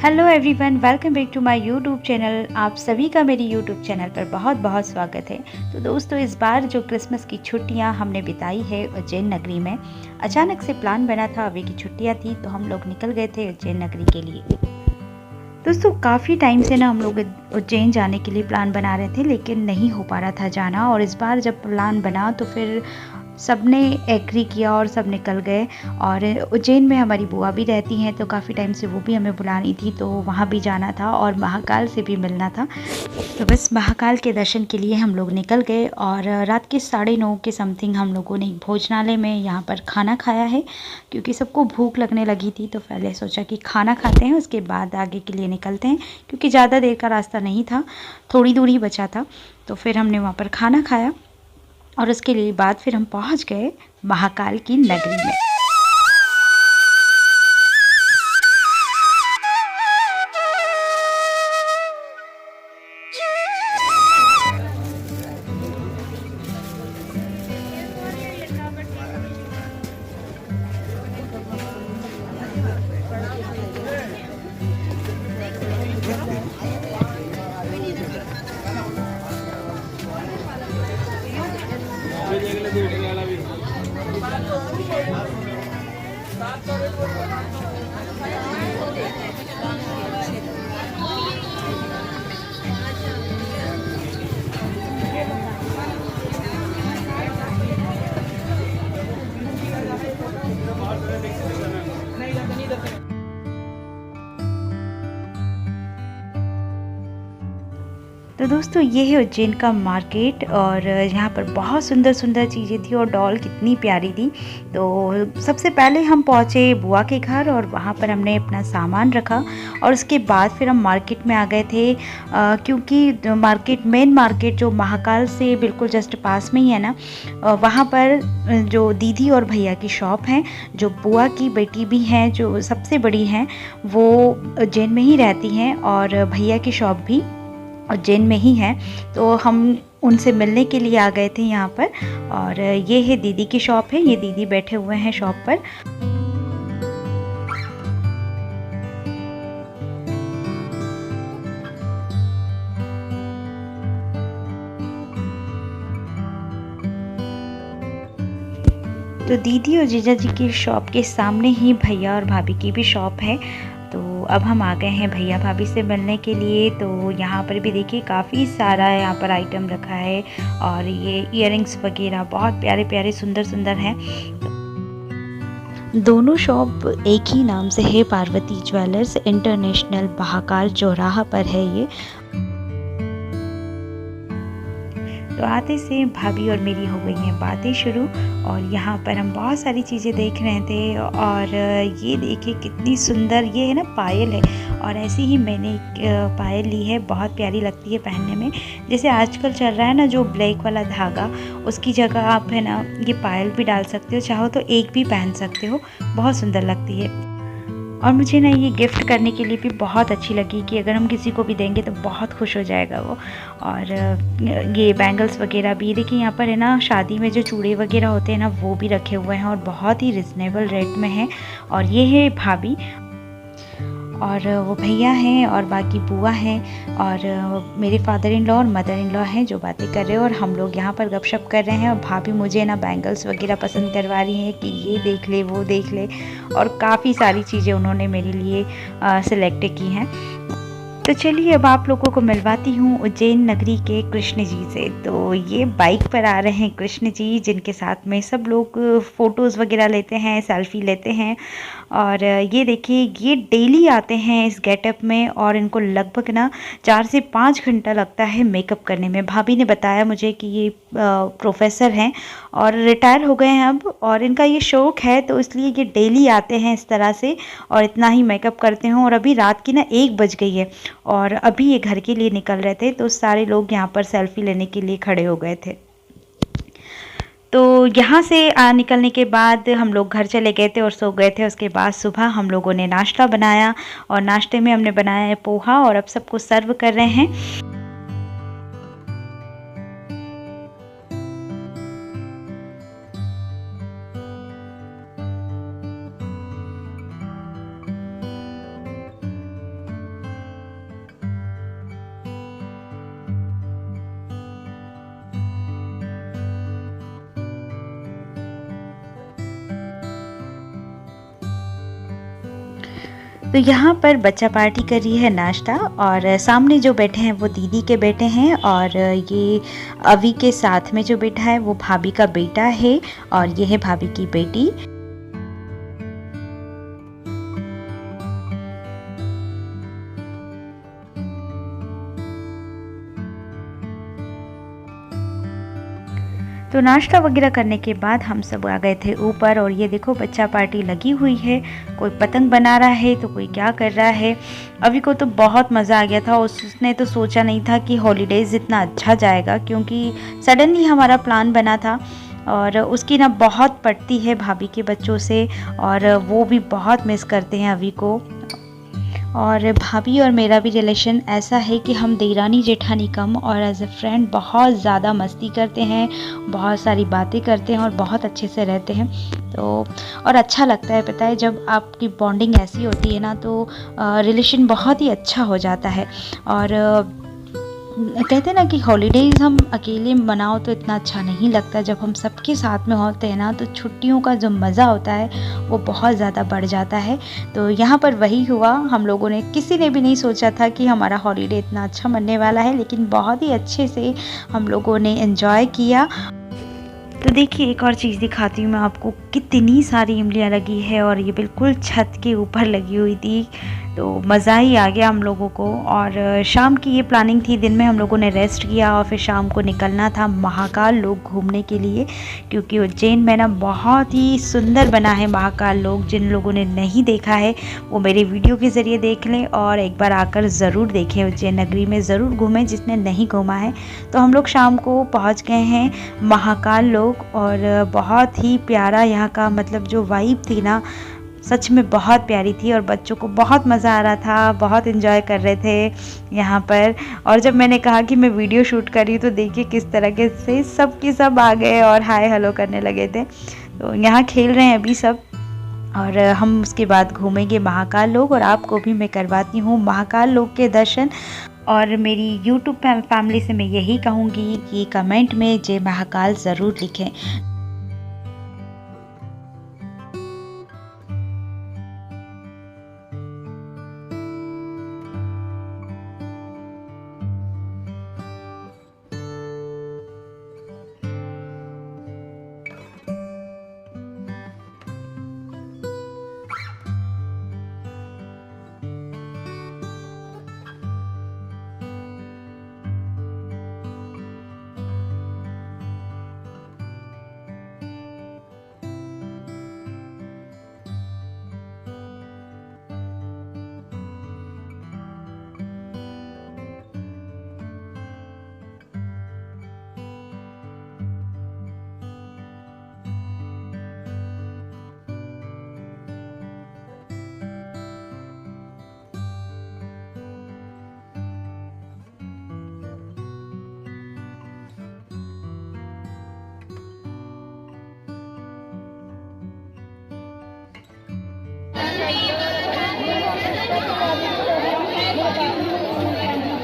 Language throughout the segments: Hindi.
Hello everyone, welcome back to my YouTube channel. आप सभी का मेरी यूट्यूब चैनल पर बहुत बहुत स्वागत है। तो दोस्तों, इस बार जो क्रिसमस की छुट्टियां हमने बिताई है उज्जैन नगरी में, अचानक से प्लान बना था। अभी की छुट्टियां थी तो हम लोग निकल गए थे उज्जैन नगरी के लिए। दोस्तों, काफ़ी टाइम से ना हम लोग उज्जैन जाने के लिए प्लान बना रहे थे, लेकिन नहीं हो पा रहा था जाना। और इस बार जब प्लान बना तो फिर सबने एग्री किया और सब निकल गए। और उज्जैन में हमारी बुआ भी रहती हैं, तो काफ़ी टाइम से वो भी हमें बुला रही थी, तो वहाँ भी जाना था और महाकाल से भी मिलना था। तो बस महाकाल के दर्शन के लिए हम लोग निकल गए। और रात के 9:30 के समथिंग हम लोगों ने भोजनालय में यहाँ पर खाना खाया है, क्योंकि सबको भूख लगने लगी थी। तो पहले सोचा कि खाना खाते हैं, उसके बाद आगे के लिए निकलते हैं, क्योंकि ज़्यादा देर का रास्ता नहीं था, थोड़ी दूर ही बचा था। तो फिर हमने वहाँ पर खाना खाया और उसके लिए बाद फिर हम पहुँच गए महाकाल की नगरी में। तो दोस्तों, ये है उज्जैन का मार्केट और यहाँ पर बहुत सुंदर सुंदर चीज़ें थी और डॉल कितनी प्यारी थी। तो सबसे पहले हम पहुँचे बुआ के घर और वहाँ पर हमने अपना सामान रखा। और उसके बाद फिर हम मार्केट में आ गए थे, क्योंकि मेन मार्केट जो महाकाल से बिल्कुल जस्ट पास में ही है ना, वहाँ पर जो दीदी और भैया की शॉप हैं, जो बुआ की बेटी भी हैं, जो सबसे बड़ी हैं, वो उज्जैन में ही रहती हैं, और भैया की शॉप भी उज्जैन में ही है। तो हम उनसे मिलने के लिए आ गए थे यहाँ पर। और ये है दीदी की शॉप है, ये दीदी बैठे हुए हैं शॉप पर। तो दीदी और जीजा जी की शॉप के सामने ही भैया और भाभी की भी शॉप है। तो अब हम आ गए हैं भैया भाभी से मिलने के लिए। तो यहाँ पर भी देखिए काफ़ी सारा यहाँ पर आइटम रखा है, और ये इयररिंग्स वगैरह बहुत प्यारे प्यारे सुंदर सुंदर हैं। दोनों शॉप एक ही नाम से है, पार्वती ज्वेलर्स इंटरनेशनल, महाकाल चौराहा पर है ये। तो आते से भाभी और मेरी हो गई हैं बातें शुरू, और यहाँ पर हम बहुत सारी चीज़ें देख रहे थे। और ये देखिए कितनी सुंदर, ये है ना पायल है, और ऐसी ही मैंने एक पायल ली है, बहुत प्यारी लगती है पहनने में। जैसे आजकल चल रहा है ना जो ब्लैक वाला धागा, उसकी जगह आप है ना ये पायल भी डाल सकते हो, चाहो तो एक भी पहन सकते हो, बहुत सुंदर लगती है। और मुझे ना ये गिफ्ट करने के लिए भी बहुत अच्छी लगी, कि अगर हम किसी को भी देंगे तो बहुत खुश हो जाएगा वो। और ये बैंगल्स वगैरह भी देखिए, यहाँ पर है ना शादी में जो चूड़े वगैरह होते हैं ना, वो भी रखे हुए हैं और बहुत ही रिजनेबल रेट में हैं। और ये है भाभी, और वो भैया हैं, और बाकी बुआ हैं, और मेरे फादर इन लॉ और मदर इन लॉ हैं जो बातें कर रहे हैं, और हम लोग यहाँ पर गपशप कर रहे हैं। और भाभी मुझे ना बैंगल्स वगैरह पसंद करवा रही हैं कि ये देख ले वो देख ले, और काफ़ी सारी चीज़ें उन्होंने मेरे लिए सिलेक्ट की हैं। तो चलिए अब आप लोगों को मिलवाती हूँ उज्जैन नगरी के कृष्ण जी से। तो ये बाइक पर आ रहे हैं कृष्ण जी, जिनके साथ में सब लोग फ़ोटोज़ वगैरह लेते हैं, सेल्फ़ी लेते हैं। और ये देखिए, ये डेली आते हैं इस गेटअप में, और इनको लगभग ना 4 से 5 घंटा लगता है मेकअप करने में। भाभी ने बताया मुझे कि ये प्रोफेसर हैं और रिटायर हो गए हैं अब, और इनका ये शौक़ है, तो इसलिए ये डेली आते हैं इस तरह से और इतना ही मेकअप करते हैं। और अभी रात की ना 1 बज गई है, और अभी ये घर के लिए निकल रहे थे, तो सारे लोग यहाँ पर सेल्फ़ी लेने के लिए खड़े हो गए थे। तो यहाँ से निकलने के बाद हम लोग घर चले गए थे और सो गए थे। उसके बाद सुबह हम लोगों ने नाश्ता बनाया, और नाश्ते में हमने बनाया है पोहा, और अब सबको सर्व कर रहे हैं। तो यहाँ पर बच्चा पार्टी कर रही है नाश्ता, और सामने जो बैठे हैं वो दीदी के बेटे हैं, और ये अभी के साथ में जो बैठा है वो भाभी का बेटा है, और ये है भाभी की बेटी। तो नाश्ता वगैरह करने के बाद हम सब आ गए थे ऊपर, और ये देखो बच्चा पार्टी लगी हुई है, कोई पतंग बना रहा है तो कोई क्या कर रहा है। अभी को तो बहुत मज़ा आ गया था, उसने तो सोचा नहीं था कि हॉलीडेज़ इतना अच्छा जाएगा, क्योंकि सडनली हमारा प्लान बना था। और उसकी ना बहुत पड़ती है भाभी के बच्चों से, और वो भी बहुत मिस करते हैं अभी को। और भाभी और मेरा भी रिलेशन ऐसा है कि हम देरानी जेठानी कम, और एज ए फ्रेंड बहुत ज़्यादा मस्ती करते हैं, बहुत सारी बातें करते हैं और बहुत अच्छे से रहते हैं। तो और अच्छा लगता है, पता है, जब आपकी बॉन्डिंग ऐसी होती है ना तो रिलेशन बहुत ही अच्छा हो जाता है। और कहते हैं ना कि हॉलीडेज़ हम अकेले मनाओ तो इतना अच्छा नहीं लगता, जब हम सबके साथ में होते हैं ना तो छुट्टियों का जो मज़ा होता है वो बहुत ज़्यादा बढ़ जाता है। तो यहाँ पर वही हुआ, हम लोगों ने, किसी ने भी नहीं सोचा था कि हमारा हॉलीडे इतना अच्छा मनने वाला है, लेकिन बहुत ही अच्छे से हम लोगों ने एंजॉय किया। तो देखिए एक और चीज़ दिखाती हूँ मैं आपको, कितनी सारी इमलियाँ लगी है, और ये बिल्कुल छत के ऊपर लगी हुई थी, तो मज़ा ही आ गया हम लोगों को। और शाम की ये प्लानिंग थी, दिन में हम लोगों ने रेस्ट किया और फिर शाम को निकलना था महाकाल लोक घूमने के लिए, क्योंकि उज्जैन में ना बहुत ही सुंदर बना है महाकाल लोक। जिन लोगों ने नहीं देखा है वो मेरे वीडियो के ज़रिए देख लें, और एक बार आकर ज़रूर देखें, उज्जैन नगरी में ज़रूर घूमें जिसने नहीं घूमा है। तो हम लोग शाम को पहुँच गए हैं महाकाल लोक, और बहुत ही प्यारा यहाँ का, मतलब जो वाइब थी ना सच में बहुत प्यारी थी, और बच्चों को बहुत मज़ा आ रहा था, बहुत एंजॉय कर रहे थे यहाँ पर। और जब मैंने कहा कि मैं वीडियो शूट कर रही हूँ तो देखिए किस तरह से सब के सब आ गए और हाय हेलो करने लगे थे। तो यहाँ खेल रहे हैं अभी सब, और हम उसके बाद घूमेंगे महाकाल लोक, और आपको भी मैं करवाती हूँ महाकाल लोक के दर्शन। और मेरी यूट्यूब फैमिली से मैं यही कहूँगी कि कमेंट में जय महाकाल ज़रूर लिखें।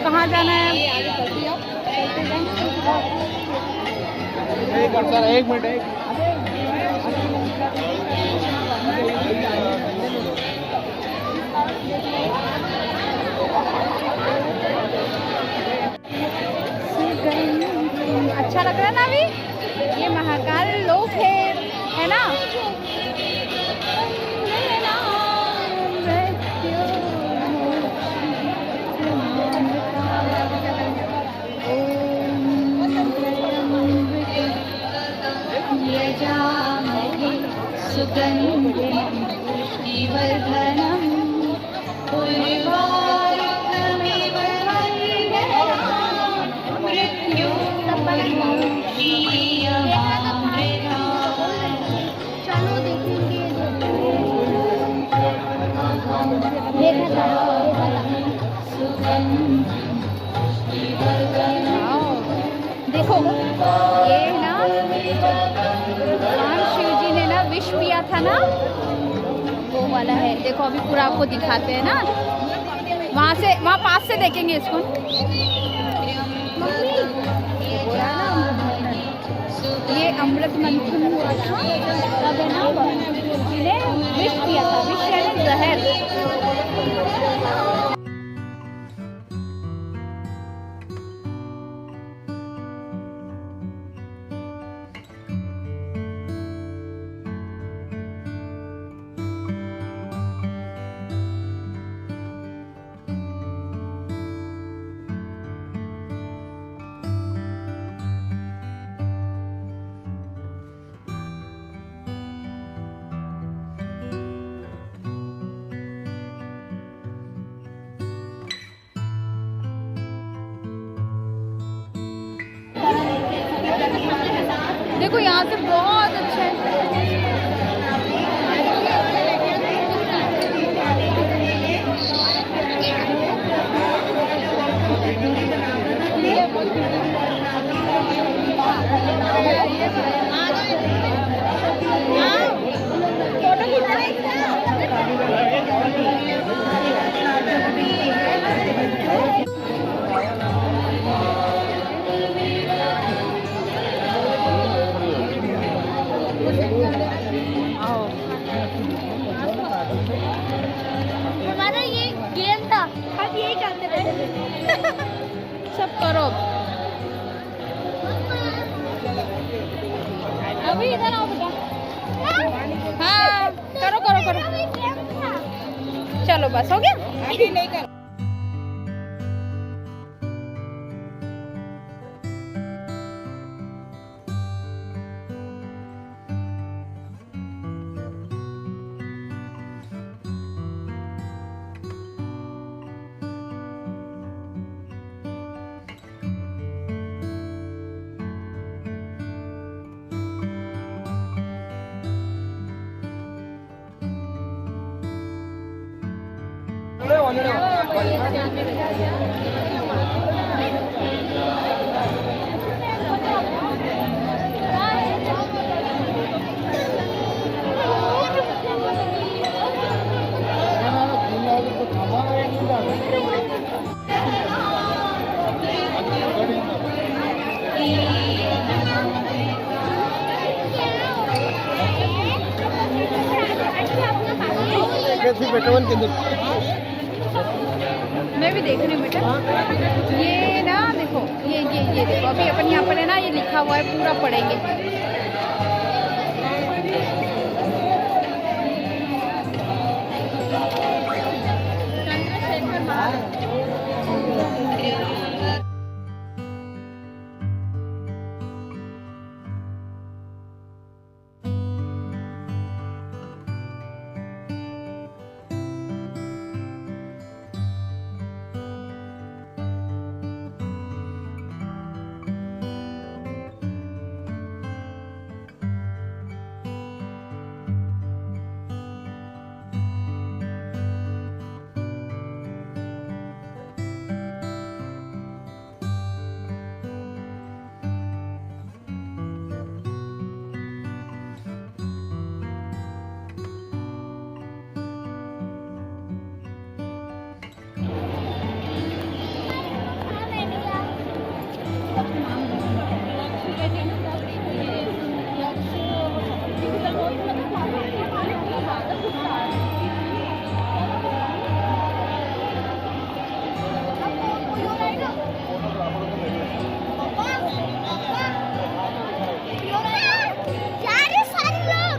कहाँ जाना है? एक मिनट अच्छा लग रहा है ना अभी? ये महाकाल लोक है ना? देखो ये ना भगवान शिव जी ने ना विष पिया था ना, वो वाला है। देखो अभी पूरा आपको दिखाते हैं ना, वहाँ पास से देखेंगे इसको। ये अमृत मंथन हुआ था तब है ना, विष पिया था, विष यानी जहर। देखो यहाँ से बहुत अच्छा है। हमारा ये गेम था, हम यही करते थे। सब करो अभी इधर आओ बेटा। हाँ करो करो करो, चलो बस हो गया। अभी नहीं कर। मैं भी देख रही हूँ बेटा, ये ना देखो, ये देखो, अभी अपन यहाँ पर है ना, ये लिखा हुआ है, पूरा पढ़ेंगे।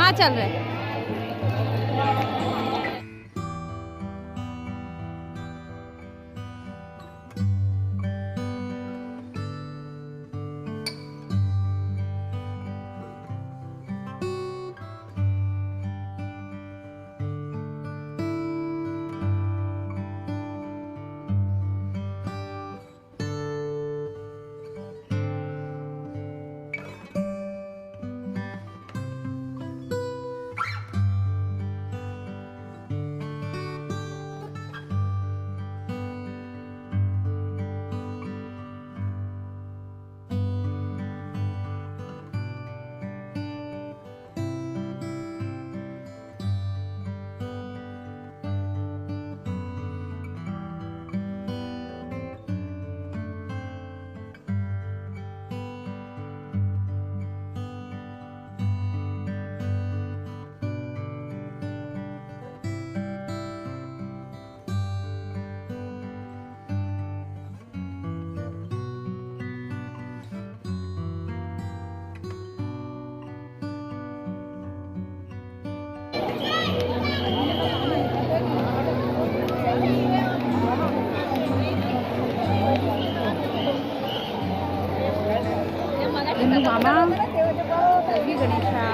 हाँ चल रहे हैं। देवी गणेशा